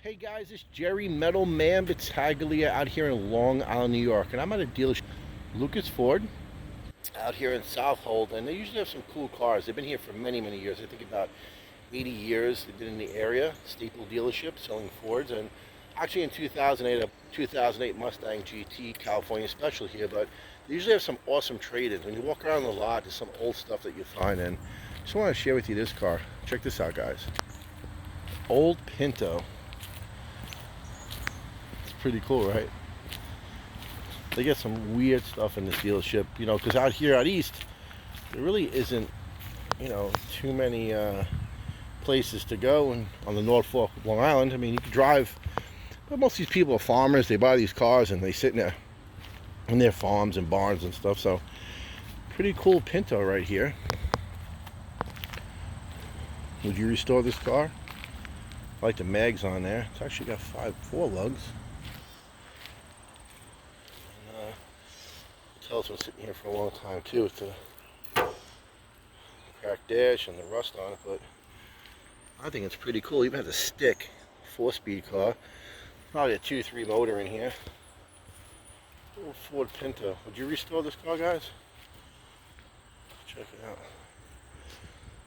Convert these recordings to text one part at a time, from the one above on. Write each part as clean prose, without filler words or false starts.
Hey guys, it's Jerry Metal Man Battaglia out here in Long Island, New York, and I'm at a dealership, Lucas Ford, out here in Southold, and they usually have some cool cars. They've been here for many, many years. I think about 80 years they've been in the area, staple dealership selling Fords, and actually in 2008, a 2008 Mustang GT California Special here, but they usually have some awesome trade-ins. When you walk around the lot, there's some old stuff that you find, and I just want to share with you this car. Check this out, guys. Old Pinto. Pretty cool, right? They get some weird stuff in this dealership, you know, because out here out east there really isn't, you know, too many places to go. And on the North Fork of Long Island, I mean, you can drive, but most of these people are farmers. They buy these cars and they sit in their farms and barns and stuff. So pretty cool Pinto right here. Would you restore this car? I like the mags on there. It's actually got four lugs. It's been sitting here for a long time too. It's a cracked dash and the rust on it, but I think it's pretty cool. Even has a stick, 4-speed car. Probably a 2.3 motor in here. Little Ford Pinto. Would you restore this car, guys? Check it out.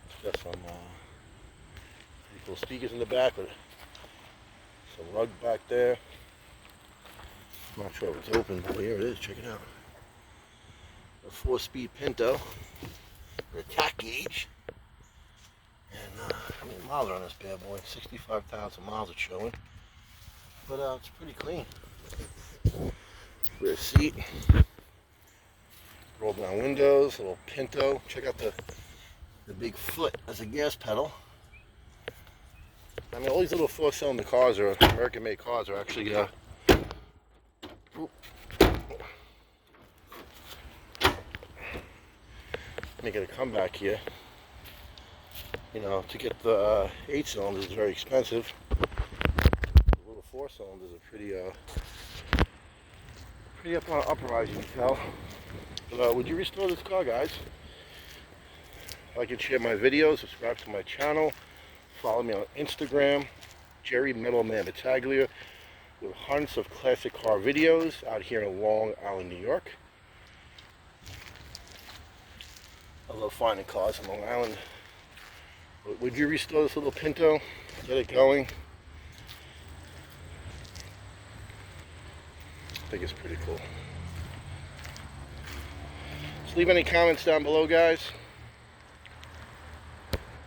It's got some pretty cool speakers in the back with some rug back there. I'm not sure if it's open, but here it is. Check it out. A 4-speed Pinto with a tack gauge, and how many miles are on this bad boy? 65,000 miles it's showing, but it's pretty clean. Rear seat, roll down windows, little Pinto. Check out the big foot as a gas pedal. I mean, all these little 4-cylinder cars, are American-made cars, are actually making a comeback here. You know, to get the 8 cylinders is very expensive. The little 4 cylinders are pretty up on uprise, you can tell. But would you restore this car, guys? Like and share my videos, subscribe to my channel, follow me on Instagram, Jerry Metal Man Battaglia, with hundreds of classic car videos out here in Long Island, New York. I love finding cars in Long Island. But would you restore this little Pinto? Get it going? I think it's pretty cool. Just leave any comments down below, guys.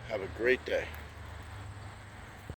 Have a great day.